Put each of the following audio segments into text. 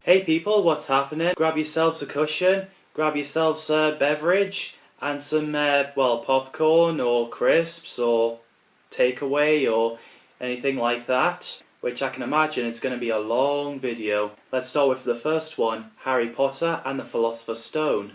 Hey people, what's happening? Grab yourselves a cushion, grab yourselves a beverage, and some, popcorn or crisps or takeaway or anything like that, which I can imagine it's going to be a long video. Let's start with the first one, Harry Potter and the Philosopher's Stone.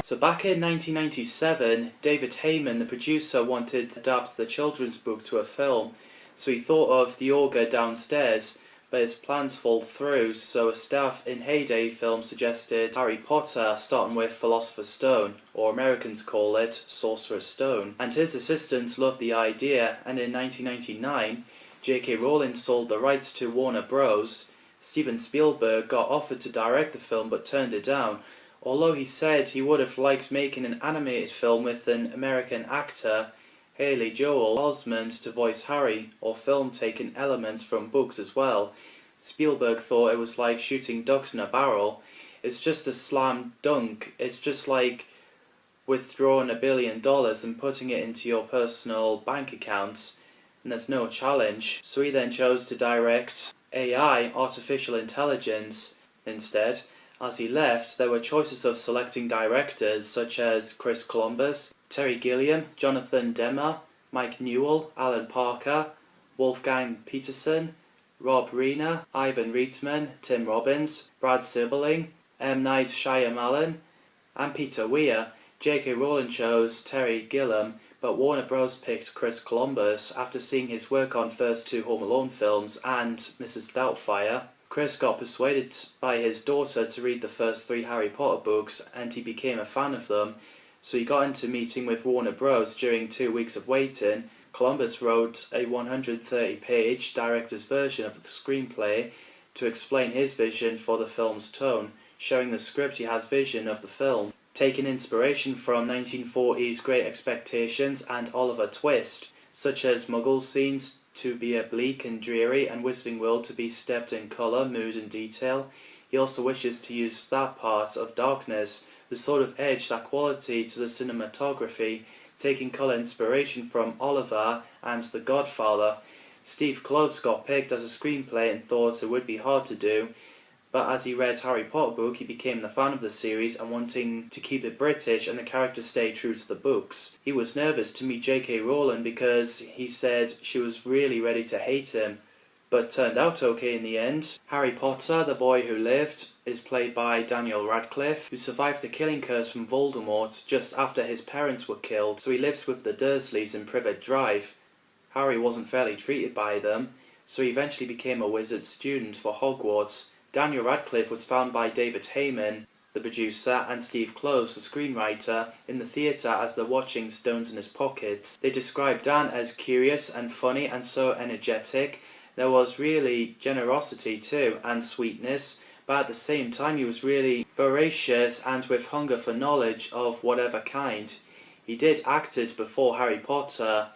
So back in 1997, David Heyman, the producer, wanted to adapt the children's book to a film, so he thought of The Ogre Downstairs, but his plans fell through, so a staff in Heyday Film suggested Harry Potter, starting with Philosopher's Stone, or Americans call it Sorcerer's Stone. And his assistants loved the idea, and in 1999, J.K. Rowling sold the rights to Warner Bros. Steven Spielberg got offered to direct the film but turned it down, although he said he would have liked making an animated film with an American actor, Haley Joel Osment, to voice Harry, or film taking elements from books as well. Spielberg thought it was like shooting ducks in a barrel. It's just a slam dunk. It's just like withdrawing $1 billion and putting it into your personal bank account, and there's no challenge. So he then chose to direct AI, artificial intelligence, instead. As he left, there were choices of selecting directors such as Chris Columbus, Terry Gilliam, Jonathan Demme, Mike Newell, Alan Parker, Wolfgang Peterson, Rob Reiner, Ivan Reitman, Tim Robbins, Brad Sibling, M. Night Shyamalan, and Peter Weir. J.K. Rowling chose Terry Gilliam, but Warner Bros. Picked Chris Columbus after seeing his work on first two Home Alone films and Mrs. Doubtfire. Chris got persuaded by his daughter to read the first 3 Harry Potter books, and he became a fan of them, so he got into meeting with Warner Bros. During 2 weeks of waiting. Columbus wrote a 130-page director's version of the screenplay to explain his vision for the film's tone, showing the script he has vision of the film, taking inspiration from 1940's Great Expectations and Oliver Twist, such as Muggle scenes to be a bleak and dreary and Wizarding World to be steeped in colour, mood and detail. He also wishes to use that part of darkness, the sort of edge, that quality to the cinematography, taking colour inspiration from Oliver and The Godfather. Steve Kloves got picked as a screenplay and thought it would be hard to do, but as he read Harry Potter book, he became the fan of the series and wanting to keep it British and the characters stay true to the books. He was nervous to meet J.K. Rowling because he said she was really ready to hate him, but turned out okay in the end. Harry Potter, the boy who lived, is played by Daniel Radcliffe, who survived the killing curse from Voldemort just after his parents were killed, so he lives with the Dursleys in Privet Drive. Harry wasn't fairly treated by them, so he eventually became a wizard student for Hogwarts. Daniel Radcliffe was found by David Heyman, the producer, and Steve Kloves, the screenwriter, in the theatre as they're watching Stones in His Pockets. They described Dan as curious and funny and so energetic. There was really generosity too, and sweetness, but at the same time he was really voracious and with hunger for knowledge of whatever kind. He did acted before Harry Potter.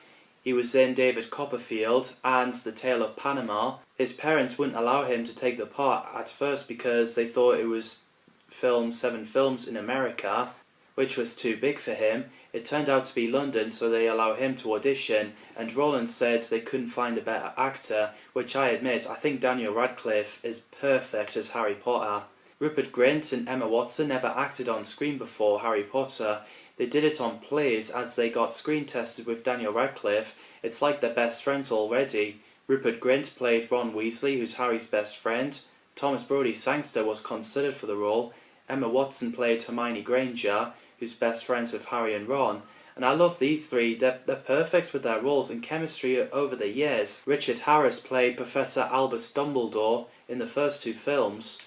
He was in David Copperfield and The Tale of Panama. His parents wouldn't allow him to take the part at first because they thought it was filmed 7 films in America, which was too big for him. It turned out to be London, so they allowed him to audition, and Rowling said they couldn't find a better actor, which I admit, I think Daniel Radcliffe is perfect as Harry Potter. Rupert Grint and Emma Watson never acted on screen before Harry Potter. They did it on plays as they got screen tested with Daniel Radcliffe. It's like they're best friends already. Rupert Grint played Ron Weasley, who's Harry's best friend. Thomas Brodie Sangster was considered for the role. Emma Watson played Hermione Granger, who's best friends with Harry and Ron. And I love these 3, they're perfect with their roles and chemistry over the years. Richard Harris played Professor Albus Dumbledore in the first 2 films,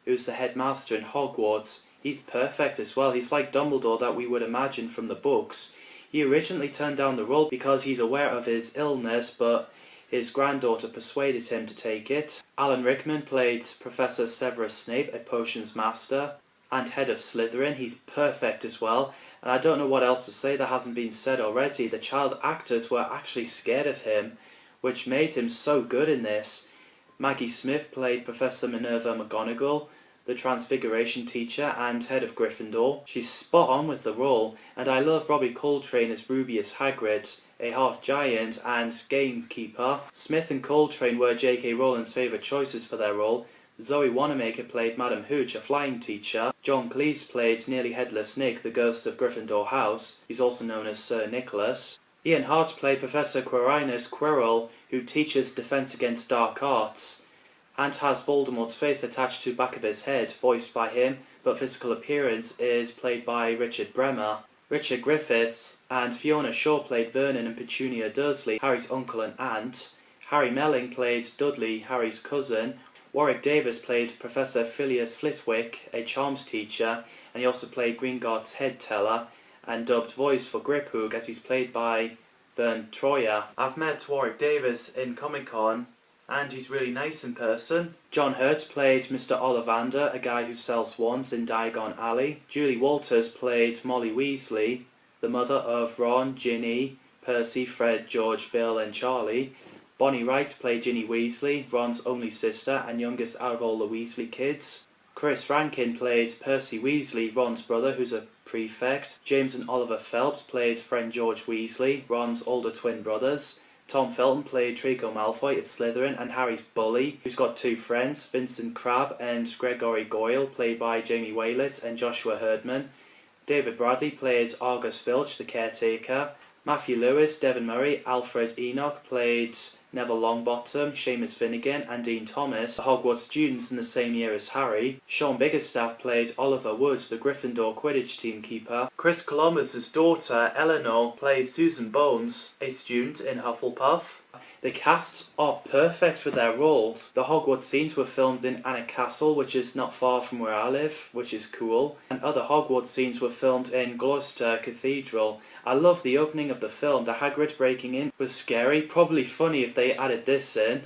who's the headmaster in Hogwarts. He's perfect as well. He's like Dumbledore that we would imagine from the books. He originally turned down the role because he's aware of his illness, but his granddaughter persuaded him to take it. Alan Rickman played Professor Severus Snape, a potions master and head of Slytherin. He's perfect as well, and I don't know what else to say that hasn't been said already. The child actors were actually scared of him, which made him so good in this. Maggie Smith played Professor Minerva McGonagall, the Transfiguration teacher and head of Gryffindor. She's spot on with the role, and I love Robbie Coltrane as Rubius Hagrid, a half-giant and gamekeeper. Smith and Coltrane were J.K. Rowling's favourite choices for their role. Zoe Wanamaker played Madam Hooch, a flying teacher. John Cleese played Nearly Headless Nick, the ghost of Gryffindor House. He's also known as Sir Nicholas. Ian Hart played Professor Quirinus Quirrell, who teaches Defense Against Dark Arts, and has Voldemort's face attached to the back of his head, voiced by him, but physical appearance is played by Richard Bremer. Richard Griffiths and Fiona Shaw played Vernon and Petunia Dursley, Harry's uncle and aunt. Harry Melling played Dudley, Harry's cousin. Warwick Davis played Professor Phileas Flitwick, a charms teacher, and he also played Gringotts' head teller, and dubbed voice for Griphook, as he's played by Vern Troyer. I've met Warwick Davis in Comic-Con, and he's really nice in person. John Hurt played Mr. Ollivander, a guy who sells swans in Diagon Alley. Julie Walters played Molly Weasley, the mother of Ron, Ginny, Percy, Fred, George, Bill and Charlie. Bonnie Wright played Ginny Weasley, Ron's only sister and youngest out of all the Weasley kids. Chris Rankin played Percy Weasley, Ron's brother, who's a prefect. James and Oliver Phelps played friend George Weasley, Ron's older twin brothers. Tom Felton played Draco Malfoy at Slytherin and Harry's bully, who's got two friends, Vincent Crabbe and Gregory Goyle, played by Jamie Waylett and Joshua Herdman. David Bradley played Argus Filch, the caretaker. Matthew Lewis, Devon Murray, Alfred Enoch played Neville Longbottom, Seamus Finnegan and Dean Thomas, the Hogwarts students in the same year as Harry. Sean Biggerstaff played Oliver Wood, the Gryffindor Quidditch team keeper. Chris Columbus' daughter, Eleanor, plays Susan Bones, a student in Hufflepuff. The casts are perfect for their roles. The Hogwarts scenes were filmed in Alnwick Castle, which is not far from where I live, which is cool. And other Hogwarts scenes were filmed in Gloucester Cathedral. I love the opening of the film. The Hagrid breaking in was scary, probably funny if they added this in.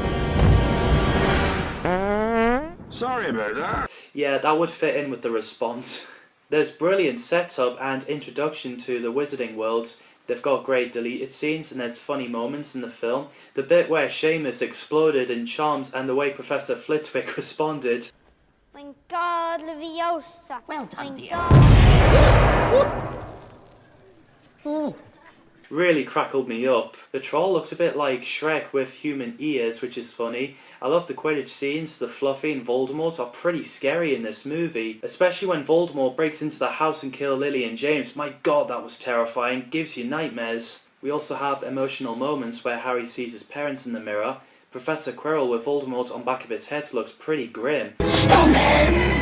Sorry about that. Yeah, that would fit in with the response. There's brilliant setup and introduction to the Wizarding World. They've got great deleted scenes and there's funny moments in the film. The bit where Seamus exploded in charms and the way Professor Flitwick responded. Wingardium Leviosa. Well done, dear. Oh. Really crackled me up. The troll looks a bit like Shrek with human ears, which is funny. I love the Quidditch scenes. The Fluffy and Voldemort are pretty scary in this movie, especially when Voldemort breaks into the house and kills Lily and James. My god, that was terrifying. Gives you nightmares. We also have emotional moments where Harry sees his parents in the mirror. Professor Quirrell with Voldemort on back of his head looks pretty grim. Stop him!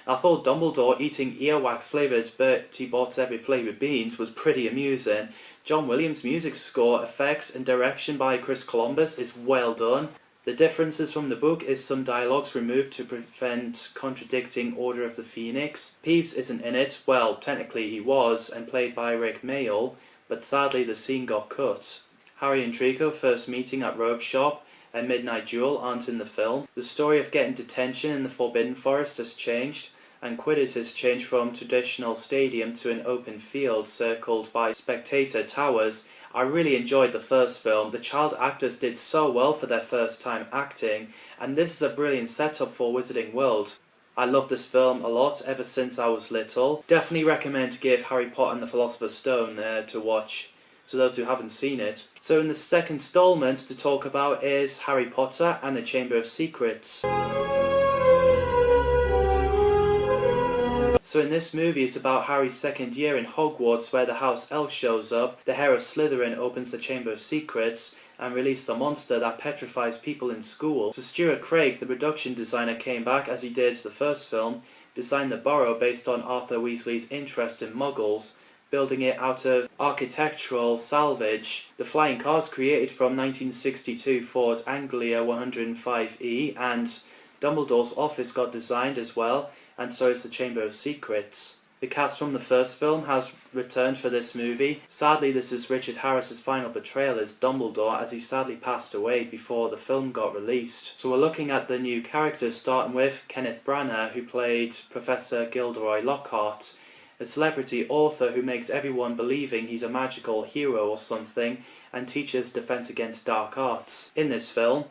I thought Dumbledore eating earwax flavoured Bertie Bott's every flavoured beans was pretty amusing. John Williams' music score, effects and direction by Chris Columbus is well done. The differences from the book is some dialogues removed to prevent contradicting Order of the Phoenix. Peeves isn't in it, well, technically he was, and played by Rick Mayall, but sadly the scene got cut. Harry and Draco first meeting at Rogue Shop and Midnight Duel aren't in the film. The story of getting detention in the Forbidden Forest has changed, and Quidditch has changed from traditional stadium to an open field circled by spectator towers. I really enjoyed the first film. The child actors did so well for their first time acting, and this is a brilliant setup for Wizarding World. I love this film a lot ever since I was little. Definitely recommend to give Harry Potter and the Philosopher's Stone to watch, to those who haven't seen it. So in the second installment to talk about is Harry Potter and the Chamber of Secrets. So in this movie it's about Harry's second year in Hogwarts, where the House Elf shows up. The Heir of Slytherin opens the Chamber of Secrets and releases the monster that petrifies people in school. So Stuart Craig, the production designer, came back as he did the first film, designed the Burrow based on Arthur Weasley's interest in Muggles, building it out of architectural salvage. The flying cars created from 1962 Ford Anglia 105E, and Dumbledore's office got designed as well, and so is the Chamber of Secrets. The cast from the first film has returned for this movie. Sadly, this is Richard Harris's final portrayal as Dumbledore, as he sadly passed away before the film got released. So we're looking at the new characters, starting with Kenneth Branagh, who played Professor Gilderoy Lockhart, a celebrity author who makes everyone believing he's a magical hero or something and teaches defense against dark arts. In this film,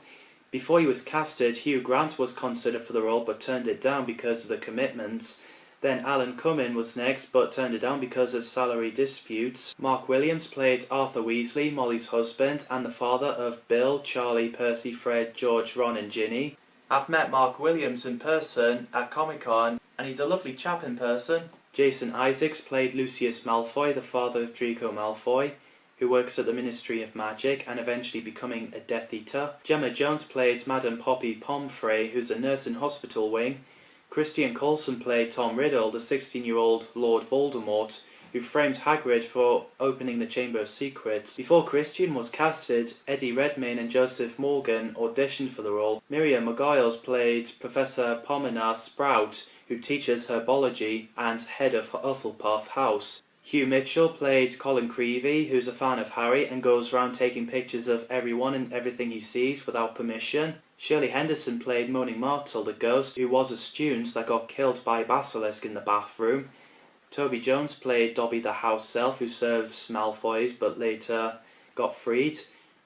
before he was casted, Hugh Grant was considered for the role but turned it down because of the commitments. Then Alan Cumming was next but turned it down because of salary disputes. Mark Williams played Arthur Weasley, Molly's husband, and the father of Bill, Charlie, Percy, Fred, George, Ron and Ginny. I've met Mark Williams in person at Comic-Con, and he's a lovely chap in person. Jason Isaacs played Lucius Malfoy, the father of Draco Malfoy, who works at the Ministry of Magic and eventually becoming a Death Eater. Gemma Jones played Madame Poppy Pomfrey, who's a nurse in Hospital Wing. Christian Coulson played Tom Riddle, the 16-year-old Lord Voldemort, who framed Hagrid for opening the Chamber of Secrets. Before Christian was casted, Eddie Redmayne and Joseph Morgan auditioned for the role. Miriam Margolyes played Professor Pomona Sprout, who teaches herbology and head of Hufflepuff House. Hugh Mitchell played Colin Creevey, who's a fan of Harry and goes around taking pictures of everyone and everything he sees without permission. Shirley Henderson played Moaning Myrtle, the ghost, who was a student that got killed by a basilisk in the bathroom. Toby Jones played Dobby the house elf, who serves Malfoys but later got freed.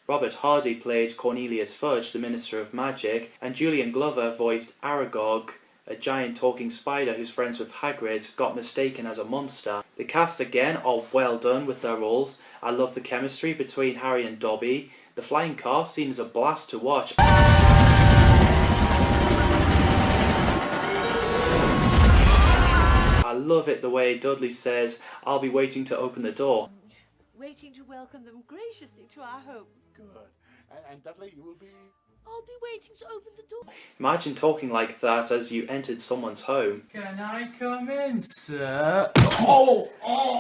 Robert Hardy played Cornelius Fudge, the Minister of Magic, and Julian Glover voiced Aragog, a giant talking spider who's friends with Hagrid, got mistaken as a monster. The cast again are well done with their roles. I love the chemistry between Harry and Dobby. The flying car scene is a blast to watch. I love it the way Dudley says, "I'll be waiting to open the door." Waiting to welcome them graciously to our home. Good. And Dudley, you will be... I'll be waiting to open the door. Imagine talking like that as you entered someone's home. Can I come in, sir?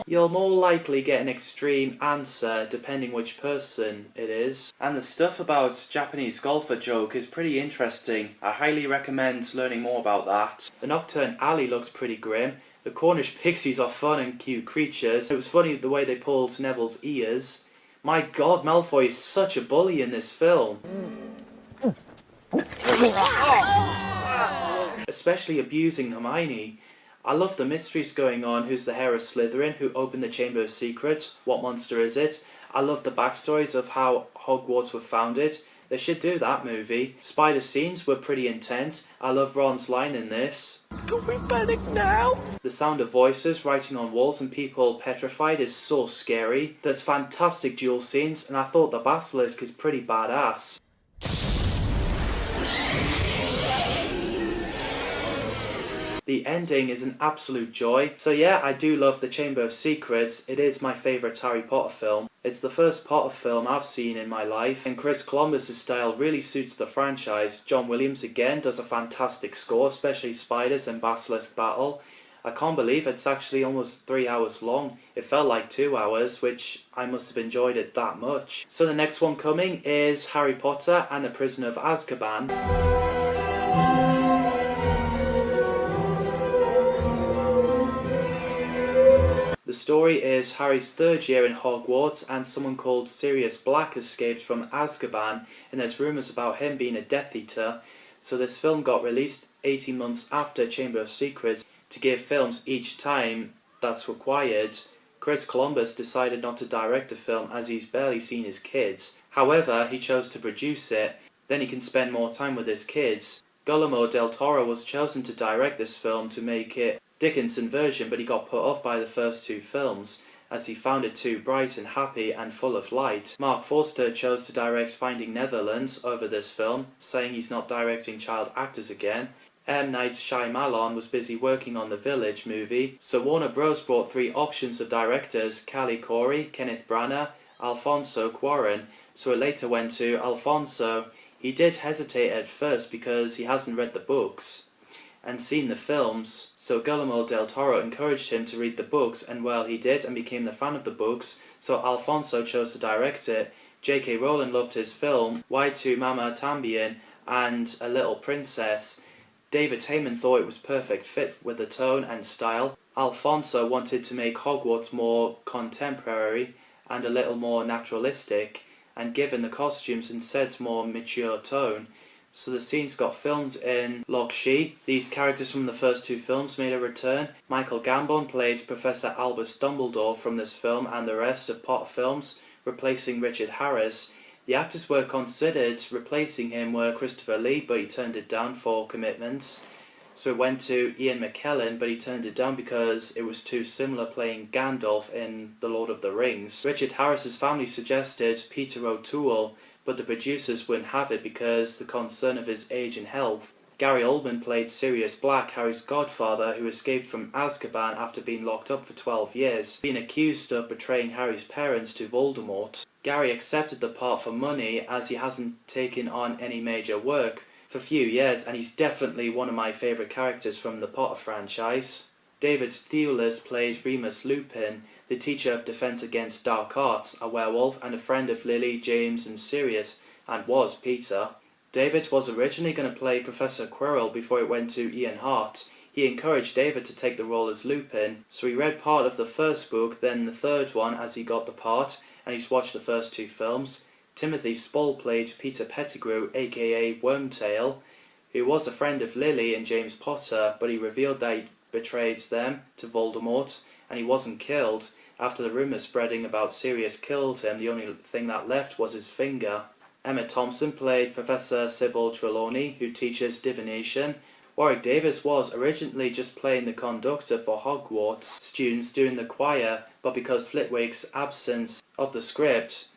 You'll more likely get an extreme answer depending which person it is. And the stuff about Japanese golfer joke is pretty interesting. I highly recommend learning more about that. The Nocturne Alley looks pretty grim. The Cornish pixies are fun and cute creatures. It was funny the way they pulled Neville's ears. My god, Malfoy is such a bully in this film. Especially abusing Hermione. I love the mysteries going on. Who's the heir of Slytherin? Who opened the Chamber of Secrets? What monster is it? I love the backstories of how Hogwarts were founded. They should do that movie. Spider scenes were pretty intense. I love Ron's line in this. Can we panic now? The sound of voices writing on walls and people petrified is so scary. There's fantastic duel scenes, and I thought the basilisk is pretty badass. The ending is an absolute joy. So yeah, I do love The Chamber of Secrets. It is my favourite Harry Potter film. It's the first Potter film I've seen in my life, and Chris Columbus' style really suits the franchise. John Williams again does a fantastic score, especially Spiders and Basilisk Battle. I can't believe it's actually almost 3 hours long. It felt like 2 hours, which I must have enjoyed it that much. So the next one coming is Harry Potter and the Prisoner of Azkaban. The story is Harry's third year in Hogwarts and someone called Sirius Black escaped from Azkaban, and there's rumours about him being a Death Eater. So this film got released 18 months after Chamber of Secrets to give films each time that's required. Chris Columbus decided not to direct the film as he's barely seen his kids. However, he chose to produce it, then he can spend more time with his kids. Guillermo del Toro was chosen to direct this film to make it Dickinson version, but he got put off by the first two films as he found it too bright and happy and full of light. Mark Forster chose to direct Finding Netherlands over this film, saying he's not directing child actors again. M. Night Shyamalan was busy working on The Village movie, so Warner Bros. Brought 3 options of directors: Callie Corey, Kenneth Branagh, Alfonso Cuarón, so it later went to Alfonso. He did hesitate at first because he hasn't read the books and seen the films, so Guillermo del Toro encouraged him to read the books, and well, he did and became the fan of the books, so Alfonso chose to direct it. J.K. Rowling loved his film, Why to Mama Tambien and A Little Princess. David Heyman thought it was perfect fit with the tone and style. Alfonso wanted to make Hogwarts more contemporary and a little more naturalistic, and given the costumes and sets more mature tone. so the scenes got filmed in Loch Shee. These characters from the first two films made a return. Michael Gambon played Professor Albus Dumbledore from this film and the rest of Potter films, replacing Richard Harris. The actors were considered replacing him were Christopher Lee, but he turned it down for commitments. So it went to Ian McKellen, but he turned it down because it was too similar playing Gandalf in The Lord of the Rings. Richard Harris's family suggested Peter O'Toole, but the producers wouldn't have it because the concern of his age and health. Gary Oldman played Sirius Black, Harry's godfather, who escaped from Azkaban after being locked up for 12 years, being accused of betraying Harry's parents to Voldemort. Gary accepted the part for money as he hasn't taken on any major work for a few years, and he's definitely one of my favourite characters from the Potter franchise. David Thewlis played Remus Lupin, the teacher of defence against dark arts, a werewolf and a friend of Lily, James and Sirius, and was Peter. David was originally going to play Professor Quirrell before it went to Ian Hart. He encouraged David to take the role as Lupin, so he read part of the first book, then the third one as he got the part, and he's watched the first two films. Timothy Spall played Peter Pettigrew, aka Wormtail, who was a friend of Lily and James Potter, but he revealed that he betrayed them to Voldemort, and he wasn't killed. After the rumour spreading about Sirius killed him, the only thing that left was his finger. Emma Thompson played Professor Sybil Trelawney, who teaches divination. Warwick Davis was originally just playing the conductor for Hogwarts students doing the choir, but because Flitwick's absence of the script,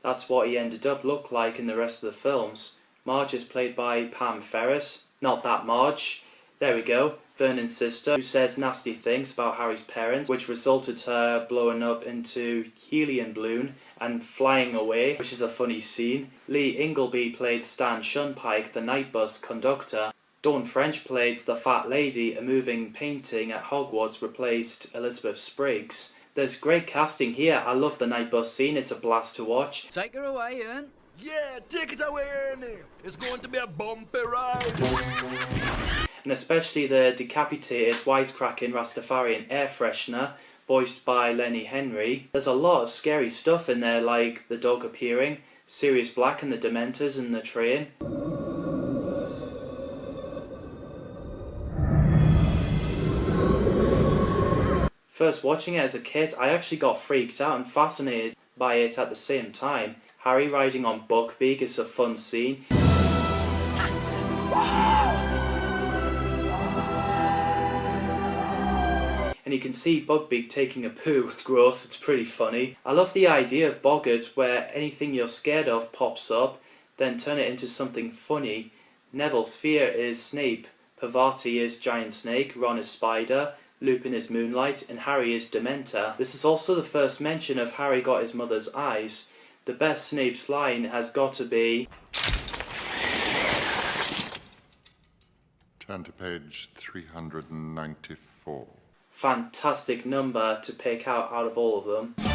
that's what he ended up look like in the rest of the films. Marge is played by Pam Ferris. Not that Marge. There we go. Vernon's sister, who says nasty things about Harry's parents, which resulted her blowing up into helium balloon and flying away, which is a funny scene. Lee Ingleby played Stan Shunpike, the night bus conductor. Dawn French played the Fat Lady, a moving painting at Hogwarts replaced Elizabeth Spriggs. There's great casting here. I love the night bus scene. It's a blast to watch. Take her away, Ian. Yeah, take it away, Ernie. It's going to be a bumpy ride. And especially the decapitated, wisecracking Rastafarian air freshener, voiced by Lenny Henry. There's a lot of scary stuff in there, like the dog appearing, Sirius Black and the Dementors in the train. First watching it as a kid, I actually got freaked out and fascinated by it at the same time. Harry riding on Buckbeak is a fun scene. And you can see Buckbeak taking a poo. Gross, it's pretty funny. I love the idea of Boggart where anything you're scared of pops up, then turn it into something funny. Neville's fear is Snape, Parvati is Giant Snake, Ron is Spider, Lupin is Moonlight, and Harry is Dementor. This is also the first mention of Harry got his mother's eyes. The best Snape's line has got to be... Turn to page 394. Fantastic number to pick out of all of them. Turn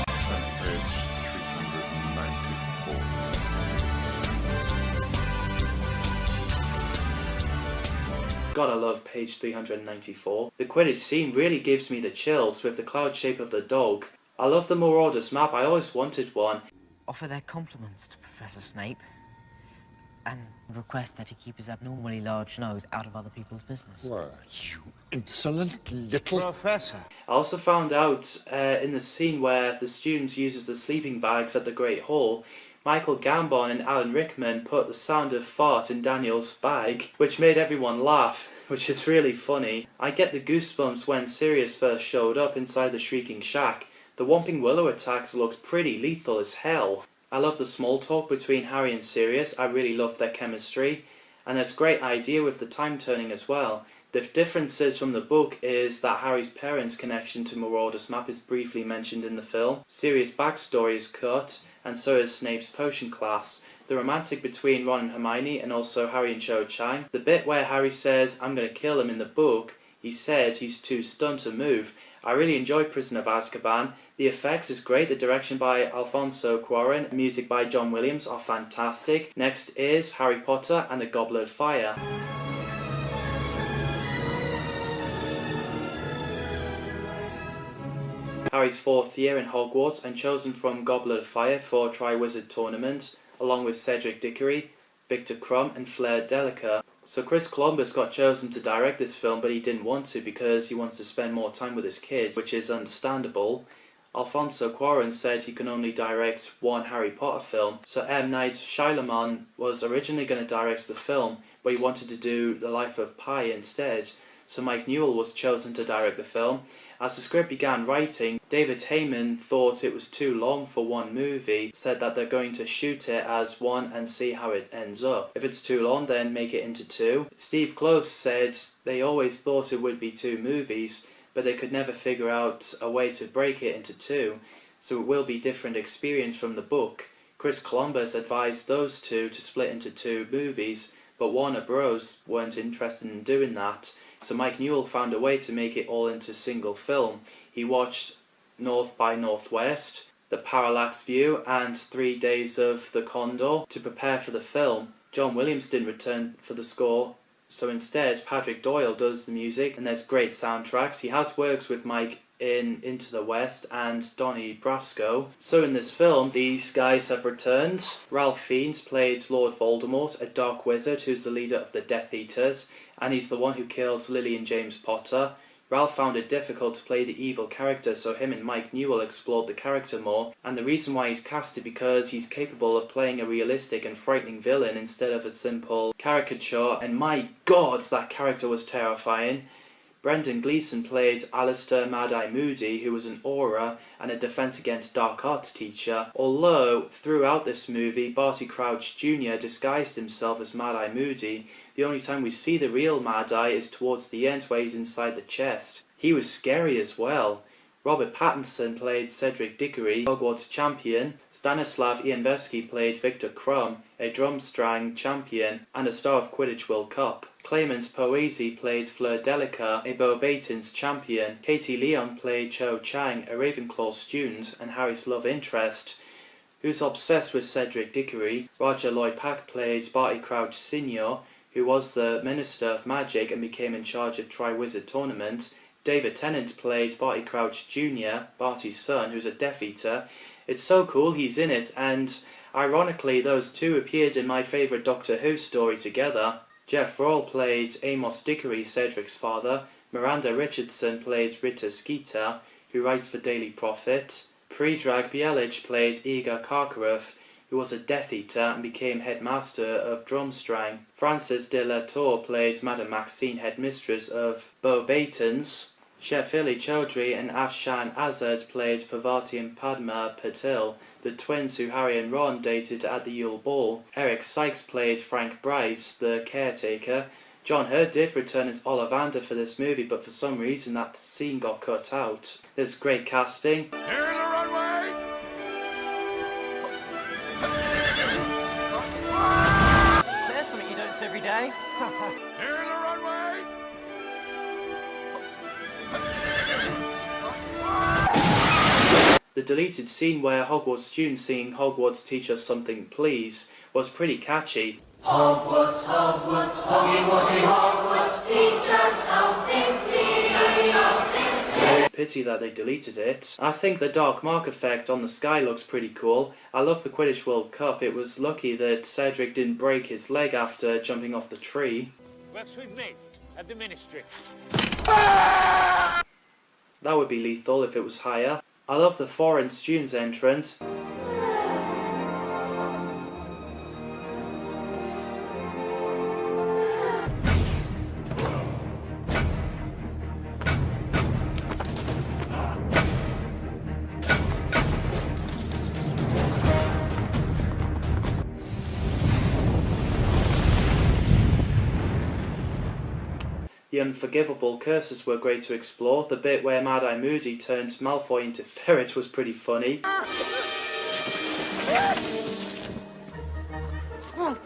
to page 394. Gotta love page 394. The Quidditch scene really gives me the chills with the cloud shape of the dog. I love the Marauders map, I always wanted one. Offer their compliments to Professor Snape and request that he keep his abnormally large nose out of other people's business. Why, you insolent little... Professor. I also found out in the scene where the students uses the sleeping bags at the Great Hall, Michael Gambon and Alan Rickman put the sound of fart in Daniel's bag, which made everyone laugh, which is really funny. I get the goosebumps when Sirius first showed up inside the Shrieking Shack. The Whomping Willow attacks looked pretty lethal as hell. I love the small talk between Harry and Sirius. I really love their chemistry. And there's a great idea with the time turning as well. The differences from the book is that Harry's parents' connection to Marauders Map is briefly mentioned in the film. Sirius' backstory is cut, and so is Snape's potion class. The romantic between Ron and Hermione, and also Harry and Cho Chang. The bit where Harry says, "I'm going to kill him" in the book, he said he's too stunned to move. I really enjoyed Prisoner of Azkaban. The effects is great, the direction by Alfonso Cuarón, music by John Williams are fantastic. Next is Harry Potter and the Goblet of Fire. Harry's 4th year in Hogwarts and chosen from Goblet of Fire for Triwizard Tournament. along with Cedric Diggory, Victor Crumb and Fleur Delica. So Chris Columbus got chosen to direct this film, but he didn't want to because he wants to spend more time with his kids, which is understandable. Alfonso Cuarón said he can only direct one Harry Potter film, so M. Night Shyamalan was originally going to direct the film, but he wanted to do The Life of Pi instead. So Mike Newell was chosen to direct the film. As the script began writing, David Heyman thought it was too long for one movie, said that they're going to shoot it as one and see how it ends up. If it's too long, then make it into two. Steve Close said they always thought it would be two movies, but they could never figure out a way to break it into two, so it will be different experience from the book. Chris Columbus advised those two to split into two movies, but Warner Bros. Weren't interested in doing that, so Mike Newell found a way to make it all into single film. He watched North by Northwest, The Parallax View, and 3 Days of the Condor to prepare for the film. John Williams didn't return for the score, so instead Patrick Doyle does the music, and there's great soundtracks. He has worked with Mike in Into the West and Donnie Brasco. So in this film, these guys have returned. Ralph Fiennes played Lord Voldemort, a dark wizard who's the leader of the Death Eaters, and he's the one who killed Lily and James Potter. Ralph found it difficult to play the evil character, so him and Mike Newell explored the character more, and the reason why he's cast is because he's capable of playing a realistic and frightening villain instead of a simple caricature, and my god, that character was terrifying. Brendan Gleeson played Alistair Mad-Eye Moody, who was an aura and a Defense Against Dark Arts teacher, although throughout this movie Barty Crouch Jr. disguised himself as Mad-Eye Moody. The only time we see the real Mad-Eye is towards the end where he's inside the chest. He was scary as well. Robert Pattinson played Cedric Diggory, Hogwarts champion. Stanislav Ianversky played Victor Crumb, a Drumstrang champion and a star of Quidditch World Cup. Clemence Poesi played Fleur Delica, a Beauxbatons champion. Katie Leon played Cho Chang, a Ravenclaw student and Harry's love interest, who's obsessed with Cedric Diggory. Roger Lloyd Pack played Barty Crouch Sr., who was the Minister of Magic and became in charge of Triwizard Tournament. David Tennant played Barty Crouch Jr., Barty's son, who's a Death Eater. It's so cool he's in it, and ironically those two appeared in my favourite Doctor Who story together. Jeff Rawle played Amos Diggory, Cedric's father. Miranda Richardson played Rita Skeeter, who writes for Daily Prophet. Predrag Bielich played Igor Karkaroff, who was a Death Eater and became headmaster of Drumstrang. Frances de la Tour played Madame Maxine, headmistress of Beauxbatons. Shefili Chaudhry and Afshan Azad played Parvati and Padma Patil, the twins who Harry and Ron dated at the Yule Ball. Eric Sykes played Frank Bryce, the caretaker. John Hurt did return as Ollivander for this movie, but for some reason that scene got cut out. There's great casting. Here in the runway! There's something you don't see every day. Here in the runway! The deleted scene where Hogwarts students sing Hogwarts Teach Us Something Please was pretty catchy. Hogwarts, Hogwarts, Hoggy Hogwarts, teach us something please. Pity that they deleted it. I think the dark mark effect on the sky looks pretty cool. I love the Quidditch World Cup. It was lucky that Cedric didn't break his leg after jumping off the tree. Works with me at the Ministry. That would be lethal if it was higher. I love the foreign students entrance. The unforgivable curses were great to explore. The bit where Mad-Eye Moody turned Malfoy into Ferret was pretty funny. Oh,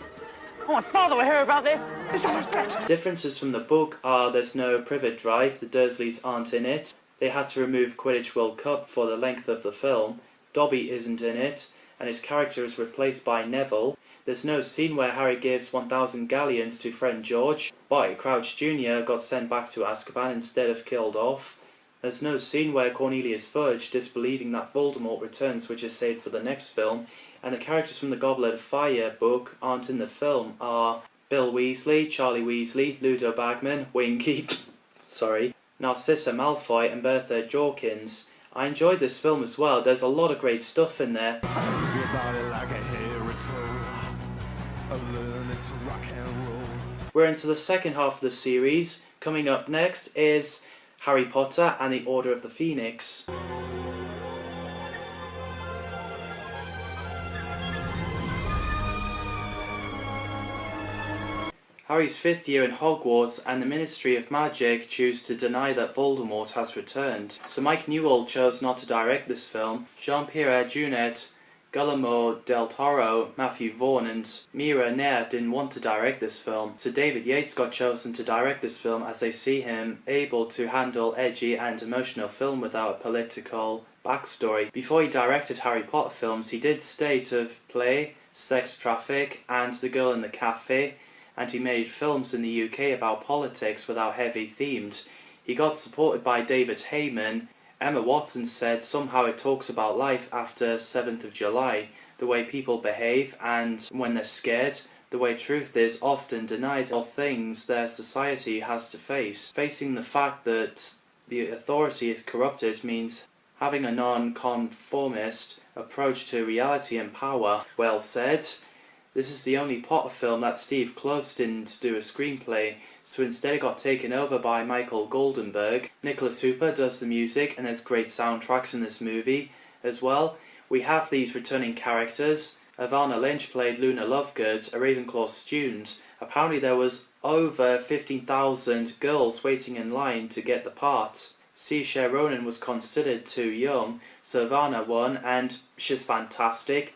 my father will hear about this! Is that a threat? Differences from the book are there's no Privet Drive, the Dursleys aren't in it. They had to remove Quidditch World Cup for the length of the film. Dobby isn't in it, and his character is replaced by Neville. There's no scene where Harry gives 1,000 galleons to friend George. Barty Crouch Jr. got sent back to Azkaban instead of killed off. There's no scene where Cornelius Fudge, disbelieving that Voldemort returns, which is saved for the next film. and the characters from the Goblet of Fire book aren't in the film are Bill Weasley, Charlie Weasley, Ludo Bagman, Winky, Narcissa Malfoy and Bertha Jorkins. I enjoyed this film as well. There's a lot of great stuff in there. We're into the second half of the series. Coming up next is Harry Potter and the Order of the Phoenix. Harry's 5th year in Hogwarts and the Ministry of Magic choose to deny that Voldemort has returned. So Mike Newell chose not to direct this film. Jean-Pierre Jeunet, Guillermo del Toro, Matthew Vaughn and Mira Nair didn't want to direct this film. So David Yates got chosen to direct this film as they see him able to handle edgy and emotional film without a political backstory. Before he directed Harry Potter films, he did State of Play, Sex Traffic and The Girl in the Cafe, and he made films in the UK about politics without heavy themed. He got supported by David Heyman. Emma Watson said somehow it talks about life after 7th of July, the way people behave and when they're scared, the way truth is often denied or things their society has to face. Facing the fact that the authority is corrupted means having a non-conformist approach to reality and power. Well said. This is the only Potter film that Steve Kloves didn't do a screenplay, so instead it got taken over by Michael Goldenberg. Nicholas Hooper does the music, and there's great soundtracks in this movie as well. We have these returning characters. Ivana Lynch played Luna Lovegood, a Ravenclaw student. Apparently there was over 15,000 girls waiting in line to get the part. Saoirse Ronan was considered too young, so Ivana won, and she's fantastic.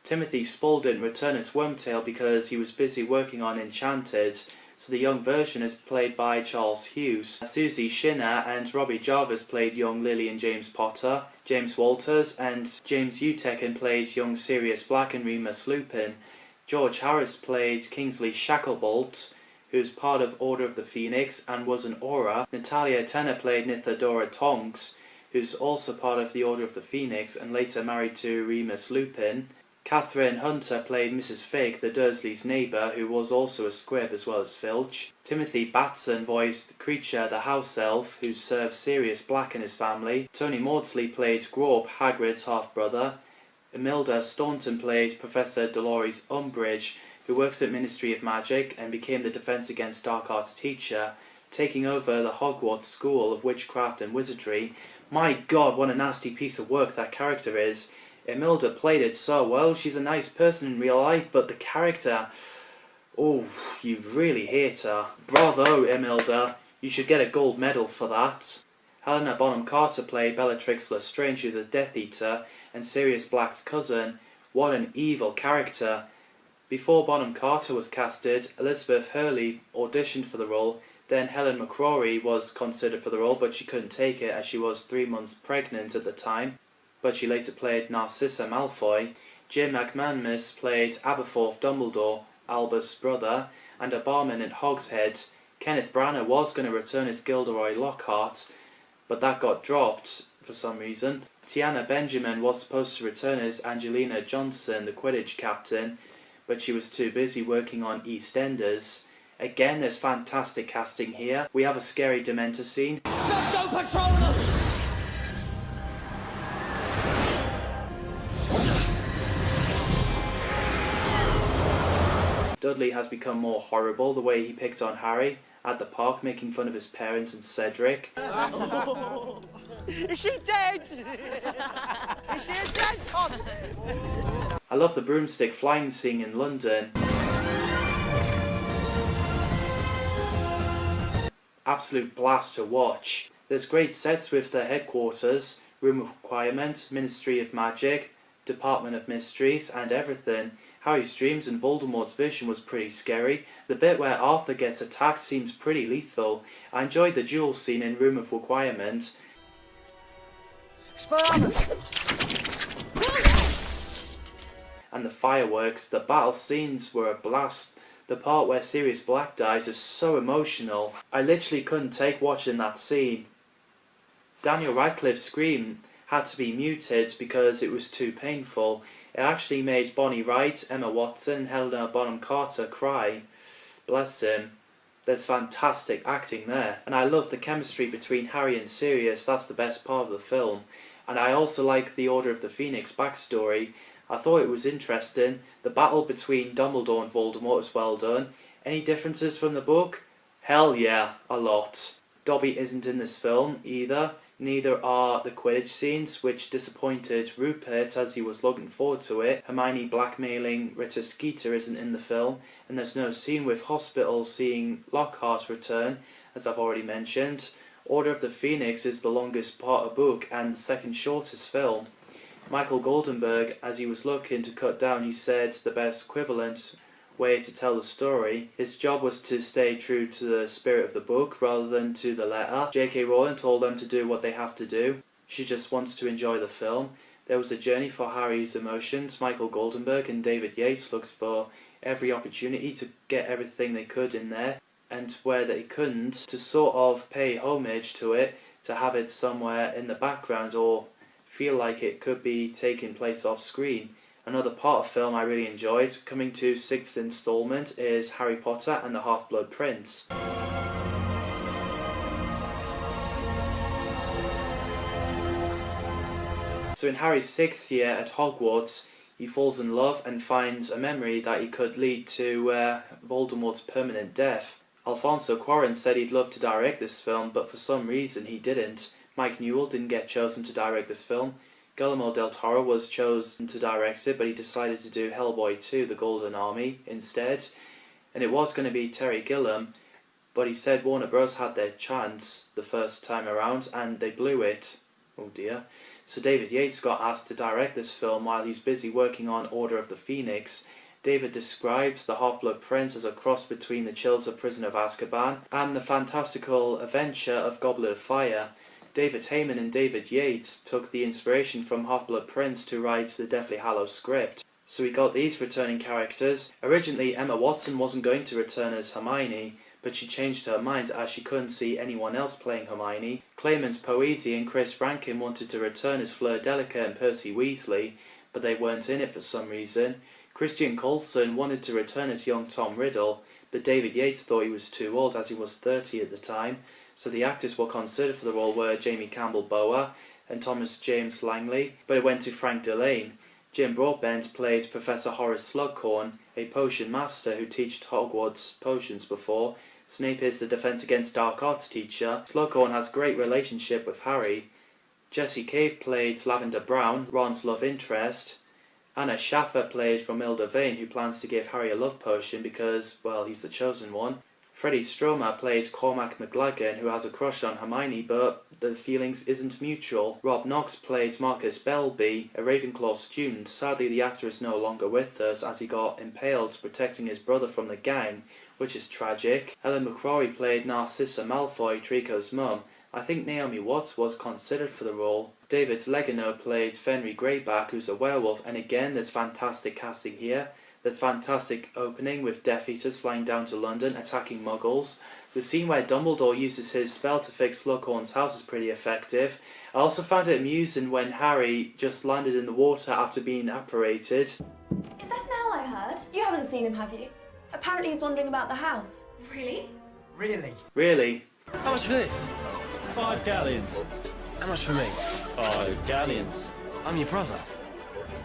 Timothy Spall didn't return as Wormtail because he was busy working on Enchanted, so the young version is played by Charles Hughes. Susie Shinner and Robbie Jarvis played young Lily and James Potter. James Walters and James Utekin played young Sirius Black and Remus Lupin. George Harris played Kingsley Shacklebolt, who's part of Order of the Phoenix and was an Auror. Natalia Tena played Nithadora Tonks, who's also part of the Order of the Phoenix and later married to Remus Lupin. Catherine Hunter played Mrs. Fig, the Dursleys' neighbour, who was also a squib as well as Filch. Timothy Batson voiced Creature, the house elf, who served Sirius Black and his family. Tony Maudsley played Grawp, Hagrid's half-brother. Imelda Staunton played Professor Dolores Umbridge, who works at Ministry of Magic and became the Defence Against Dark Arts teacher, taking over the Hogwarts School of Witchcraft and Wizardry. My God, what a nasty piece of work that character is. Imelda played it so well. She's a nice person in real life, but the character, oh, you really hate her. Bravo, Imelda. You should get a gold medal for that. Helena Bonham Carter played Bellatrix Lestrange, who's a Death Eater, and Sirius Black's cousin. What an evil character. Before Bonham Carter was casted, Elizabeth Hurley auditioned for the role. Then Helen McCrory was considered for the role, but she couldn't take it as she was 3 months pregnant at the time. But she later played Narcissa Malfoy. Jim McManus played Aberforth Dumbledore, Albus' brother, and a barman in Hogshead. Kenneth Branagh was going to return as Gilderoy Lockhart, but that got dropped for some reason. Tiana Benjamin was supposed to return as Angelina Johnson, the Quidditch captain, but she was too busy working on EastEnders. Again, there's fantastic casting here. We have a scary Dementor scene. Don't patrol them! Dudley has become more horrible, the way he picked on Harry at the park, making fun of his parents and Cedric. Is she dead? Is she a dead tot? I love the broomstick flying scene in London. Absolute blast to watch. There's great sets with their headquarters, Room of Requirement, Ministry of Magic, Department of Mysteries, and everything. Harry's dreams and Voldemort's vision was pretty scary. The bit where Arthur gets attacked seems pretty lethal. I enjoyed the duel scene in Room of Requirement. And the fireworks. The battle scenes were a blast. The part where Sirius Black dies is so emotional. I literally couldn't take watching that scene. Daniel Radcliffe's scream had to be muted because it was too painful. It actually made Bonnie Wright, Emma Watson, and Helena Bonham Carter cry. Bless him. There's fantastic acting there. And I love the chemistry between Harry and Sirius. That's the best part of the film. And I also like the Order of the Phoenix backstory. I thought it was interesting. The battle between Dumbledore and Voldemort was well done. Any differences from the book? Hell yeah, a lot. Dobby isn't in this film either. Neither are the Quidditch scenes, which disappointed Rupert as he was looking forward to it. Hermione blackmailing Rita Skeeter isn't in the film, and there's no scene with Hospital seeing Lockhart return, as I've already mentioned. Order of the Phoenix is the longest part of the book and the second shortest film. Michael Goldenberg, as he was looking to cut down, he said the best equivalent way to tell the story. His job was to stay true to the spirit of the book rather than to the letter. J.K. Rowling told them to do what they have to do. She just wants to enjoy the film. There was a journey for Harry's emotions. Michael Goldenberg and David Yates looked for every opportunity to get everything they could in there, and where they couldn't, to sort of pay homage to it, to have it somewhere in the background or feel like it could be taking place off screen. Another part of film I really enjoyed, coming to 6th installment, is Harry Potter and the Half-Blood Prince. So in Harry's 6th year at Hogwarts, he falls in love and finds a memory that he could lead to Voldemort's permanent death. Alfonso Cuarón said he'd love to direct this film, but for some reason he didn't. Mike Newell didn't get chosen to direct this film. Guillermo del Toro was chosen to direct it, but he decided to do Hellboy 2, The Golden Army, instead. And it was going to be Terry Gilliam, but he said Warner Bros. Had their chance the first time around, and they blew it. Oh dear. So David Yates got asked to direct this film while he's busy working on Order of the Phoenix. David described the Half-Blood Prince as a cross between the chills of Prisoner of Azkaban and the fantastical adventure of Goblet of Fire. David Heyman and David Yates took the inspiration from Half-Blood Prince to write the Deathly Hallows script. So we got these returning characters. Originally Emma Watson wasn't going to return as Hermione, but she changed her mind as she couldn't see anyone else playing Hermione. Clemens Poesi and Chris Rankin wanted to return as Fleur Delacour and Percy Weasley, but they weren't in it for some reason. Christian Coulson wanted to return as young Tom Riddle, but David Yates thought he was too old as he was 30 at the time. So the actors were considered for the role were Jamie Campbell-Bower and Thomas James Langley, but it went to Frank Delane. Jim Broadbent played Professor Horace Slughorn, a potion master who taught Hogwarts potions before. Snape is the Defense Against Dark Arts teacher. Slughorn has great relationship with Harry. Jessie Cave played Lavender Brown, Ron's love interest. Anna Schaffer played Romilda Vane, who plans to give Harry a love potion because, well, he's the chosen one. Freddie Stromer played Cormac McLagan, who has a crush on Hermione, but the feelings isn't mutual. Rob Knox played Marcus Belby, a Ravenclaw student. Sadly, the actor is no longer with us as he got impaled protecting his brother from the gang, which is tragic. Ellen McCrory played Narcissa Malfoy, Draco's mum. I think Naomi Watts was considered for the role. David Legano played Fenry Greyback, who's a werewolf, and again, there's fantastic casting here. There's fantastic opening with Death Eaters flying down to London, attacking Muggles. The scene where Dumbledore uses his spell to fix Slughorn's house is pretty effective. I also found it amusing when Harry just landed in the water after being apparated. Is that an owl I heard? You haven't seen him, have you? Apparently he's wandering about the house. Really? Really? Really? How much for this? 5 galleons. How much for me? 5 galleons. I'm your brother.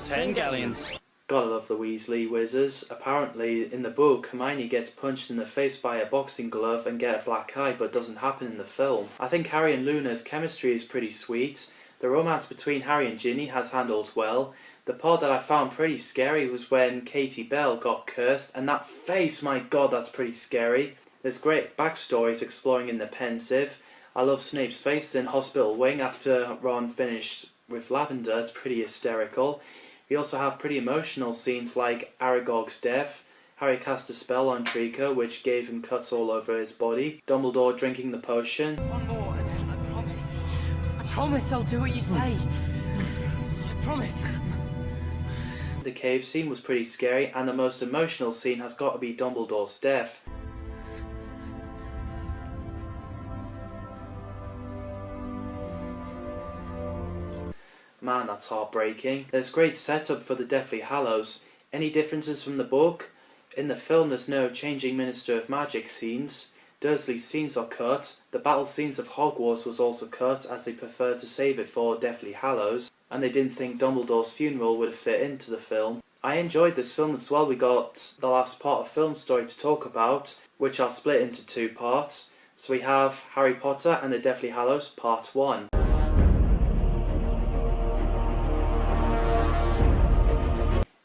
10 galleons. Gotta love the Weasley Wizards. Apparently, in the book, Hermione gets punched in the face by a boxing glove and get a black eye, but doesn't happen in the film. I think Harry and Luna's chemistry is pretty sweet. The romance between Harry and Ginny has handled well. The part that I found pretty scary was when Katie Bell got cursed, and that face, my god, that's pretty scary. There's great backstories exploring in the Pensive. I love Snape's face in Hospital Wing after Ron finished with Lavender, it's pretty hysterical. We also have pretty emotional scenes like Aragog's death. Harry cast a spell on Draco, which gave him cuts all over his body. Dumbledore drinking the potion. One more, and then I promise. I promise I'll do what you say. I promise. The cave scene was pretty scary, and the most emotional scene has got to be Dumbledore's death. Man, that's heartbreaking. There's great setup for the Deathly Hallows. Any differences from the book? In the film there's no changing Minister of Magic scenes. Dursley's scenes are cut. The battle scenes of Hogwarts was also cut as they preferred to save it for Deathly Hallows, and they didn't think Dumbledore's funeral would fit into the film. I enjoyed this film as well. We got the last part of film story to talk about, which I'll split into 2 parts. So we have Harry Potter and the Deathly Hallows Part 1.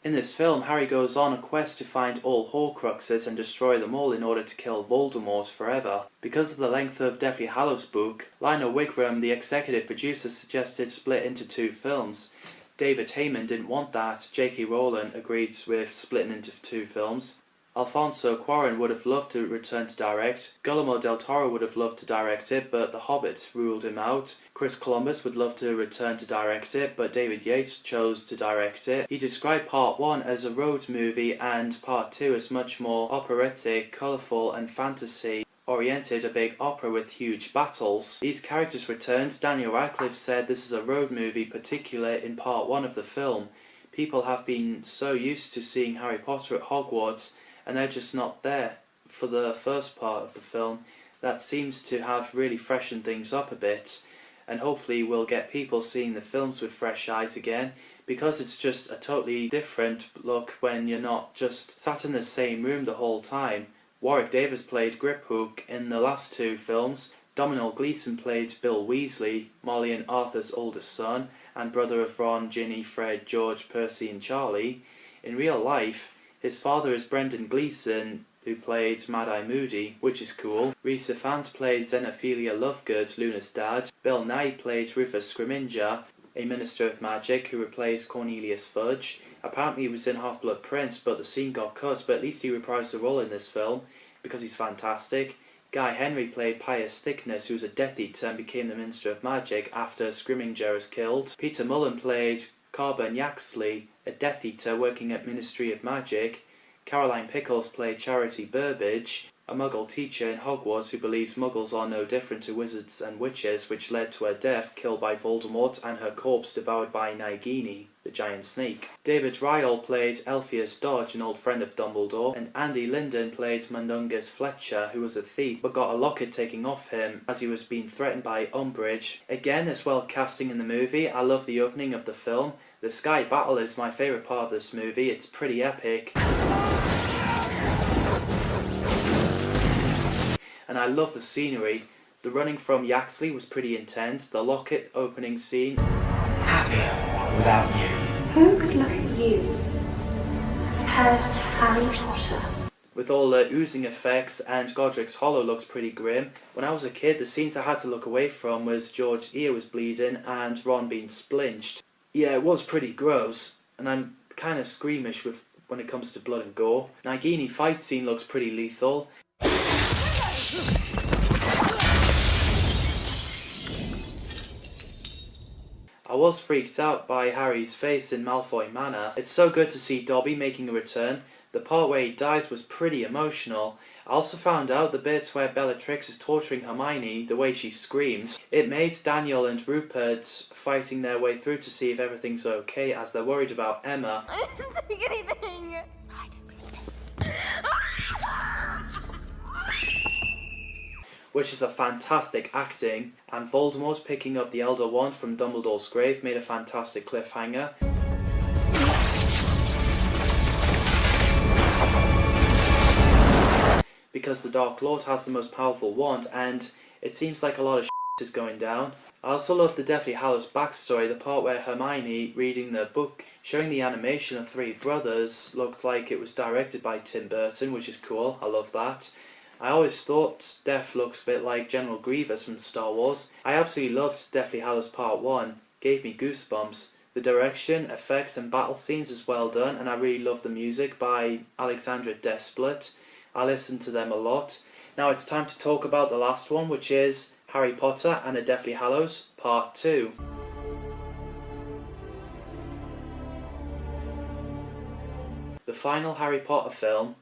In this film, Harry goes on a quest to find all Horcruxes and destroy them all in order to kill Voldemort forever. Because of the length of Deathly Hallows book, Lionel Wigram, the executive producer, suggested split into 2 films. David Heyman didn't want that. J.K. Rowling agreed with splitting into 2 films. Alfonso Cuarón would have loved to return to direct. Guillermo del Toro would have loved to direct it, but The Hobbit ruled him out. Chris Columbus would love to return to direct it, but David Yates chose to direct it. He described Part 1 as a road movie and Part 2 as much more operatic, colourful and fantasy-oriented, a big opera with huge battles. These characters returned. Daniel Radcliffe said this is a road movie, particularly in Part 1 of the film. People have been so used to seeing Harry Potter at Hogwarts, and they're just not there for the first part of the film. That seems to have really freshened things up a bit, and hopefully we'll get people seeing the films with fresh eyes again, because it's just a totally different look when you're not just sat in the same room the whole time. Warwick Davis played Griphook in the last 2 films. Domhnall Gleeson played Bill Weasley, Molly and Arthur's oldest son, and brother of Ron, Ginny, Fred, George, Percy and Charlie. In real life, his father is Brendan Gleeson, who played Mad-Eye Moody, which is cool. Rhys Ifans played Xenophilia Lovegood, Luna's dad. Bill Nye played Rufus Scrimgeour, a Minister of Magic who replaced Cornelius Fudge. Apparently he was in Half-Blood Prince, but the scene got cut, but at least he reprised the role in this film, because he's fantastic. Guy Henry played Pius Thickness, who was a Death Eater and became the Minister of Magic after Scrimgeour was killed. Peter Mullen played Carbon Yaxley, a Death Eater working at Ministry of Magic. Caroline Pickles played Charity Burbage, a Muggle teacher in Hogwarts who believes Muggles are no different to wizards and witches, which led to her death, killed by Voldemort, and her corpse devoured by Nagini, the giant snake. David Ryall played Elphias Dodge, an old friend of Dumbledore, and Andy Linden played Mundungus Fletcher, who was a thief but got a locket taken off him as he was being threatened by Umbridge. Again, there's well casting in the movie. I love the opening of the film. The sky battle is my favourite part of this movie. It's pretty epic. And I love the scenery. The running from Yaxley was pretty intense. The locket opening scene. Happy without you. Who could look at you compared to Harry Potter? With all the oozing effects, and Godric's Hollow looks pretty grim. When I was a kid, the scenes I had to look away from was George's ear was bleeding and Ron being splinched. Yeah, it was pretty gross, and I'm kind of squeamish when it comes to blood and gore. Nagini fight scene looks pretty lethal. I was freaked out by Harry's face in Malfoy Manor. It's so good to see Dobby making a return. The part where he dies was pretty emotional. I also found out the bits where Bellatrix is torturing Hermione, the way she screams. It made Daniel and Rupert fighting their way through to see if everything's okay, as they're worried about Emma. I didn't take anything. I don't believe it. Which is a fantastic acting, and Voldemort picking up the Elder Wand from Dumbledore's grave made a fantastic cliffhanger. Because the Dark Lord has the most powerful wand, and it seems like a lot of shit is going down. I also love the Deathly Hallows backstory, the part where Hermione, reading the book, showing the animation of 3 brothers, looked like it was directed by Tim Burton, which is cool. I love that. I always thought Death looks a bit like General Grievous from Star Wars. I absolutely loved Deathly Hallows Part 1. Gave me goosebumps. The direction, effects and battle scenes is well done, and I really love the music by Alexandra Desplat. I listen to them a lot. Now it's time to talk about the last one, which is Harry Potter and the Deathly Hallows Part 2. The final Harry Potter film.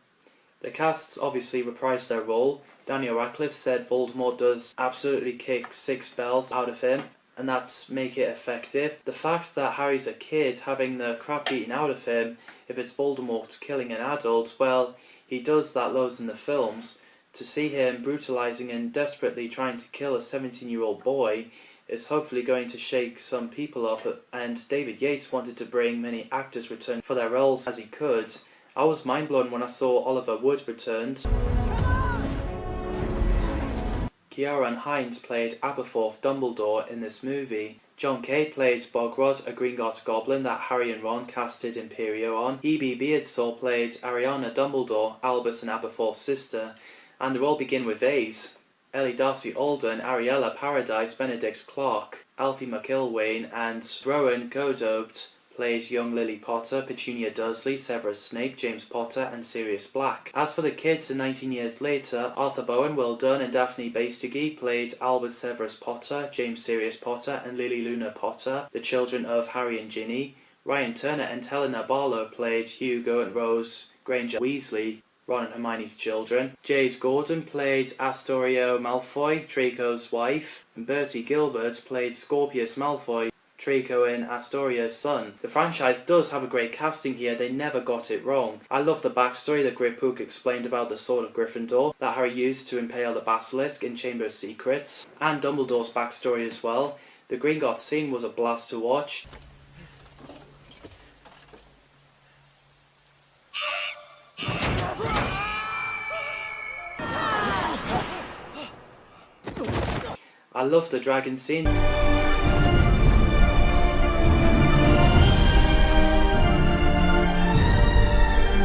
The casts obviously reprised their role. Daniel Radcliffe said Voldemort does absolutely kick 6 bells out of him. and that's make it effective. The fact that Harry's a kid having the crap beaten out of him if it's Voldemort killing an adult, well, he does that loads in the films. To see him brutalising and desperately trying to kill a 17-year-old boy is hopefully going to shake some people up, and David Yates wanted to bring many actors return for their roles as he could. I was mind blown when I saw Oliver Wood returned. Ciarán Hinds played Aberforth Dumbledore in this movie. John Kay played Bogrod, a Gringotts goblin that Harry and Ron casted Imperio on. E.B. Beardsall played Ariana Dumbledore, Albus and Aberforth's sister, and they all begin with A's. Ellie Darcy Alden, Ariella Paradise, Benedict Clark, Alfie McIlwain and Rowan Godobt played young Lily Potter, Petunia Dursley, Severus Snape, James Potter and Sirius Black. As for the kids, 19 years later, Arthur Bowen, Will Dunn and Daphne Baistegui played Albus Severus Potter, James Sirius Potter and Lily Luna Potter, the children of Harry and Ginny. Ryan Turner and Helena Barlow played Hugo and Rose Granger Weasley, Ron and Hermione's children. Jade Gordon played Astoria Malfoy, Draco's wife, and Bertie Gilbert played Scorpius Malfoy, Draco and Astoria's son. The franchise does have a great casting here, they never got it wrong. I love the backstory that Griphook explained about the Sword of Gryffindor that Harry used to impale the Basilisk in Chamber of Secrets, and Dumbledore's backstory as well. The Gringotts scene was a blast to watch. I love the dragon scene.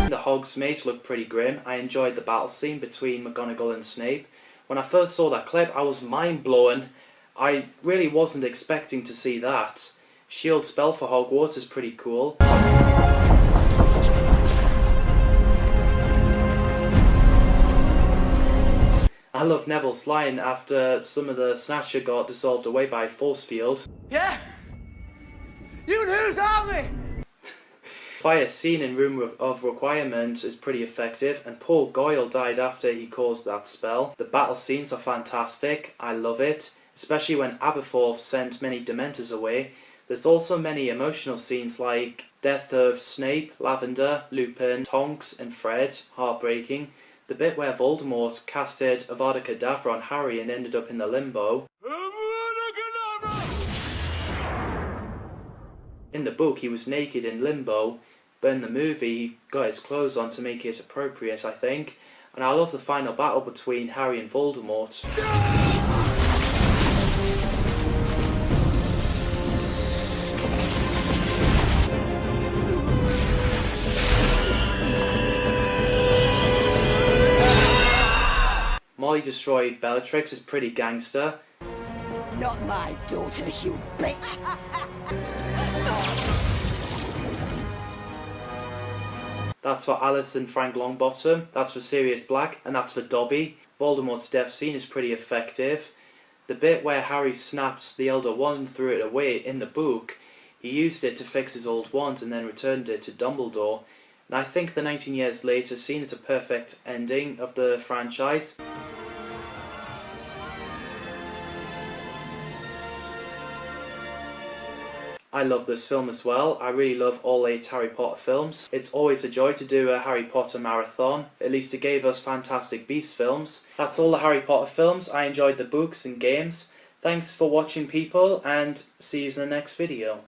The Hogsmeade looked pretty grim. I enjoyed the battle scene between McGonagall and Snape. When I first saw that clip, I was mind blown. I really wasn't expecting to see that. Shield spell for Hogwarts is pretty cool. I love Neville's line after some of the Snatcher got dissolved away by force field. Yeah? You who's army? Fire scene in Room of Requirement is pretty effective, and Paul Goyle died after he caused that spell. The battle scenes are fantastic, I love it, especially when Aberforth sent many Dementors away. There's also many emotional scenes like death of Snape, Lavender, Lupin, Tonks and Fred, heartbreaking. The bit where Voldemort casted Avada Kedavra on Harry and ended up in the limbo. In the book he was naked in limbo, but in the movie he got his clothes on to make it appropriate, I think. And I love the final battle between Harry and Voldemort. Molly destroyed Bellatrix is pretty gangster. Not my daughter, you bitch! That's for Alice and Frank Longbottom, that's for Sirius Black, and that's for Dobby. Voldemort's death scene is pretty effective. The bit where Harry snaps the Elder Wand and threw it away in the book, he used it to fix his old wand and then returned it to Dumbledore. And I think the 19 years later scene is a perfect ending of the franchise. I love this film as well. I really love all 8 Harry Potter films. It's always a joy to do a Harry Potter marathon. At least it gave us Fantastic Beasts films. That's all the Harry Potter films. I enjoyed the books and games. Thanks for watching, people, and see you in the next video.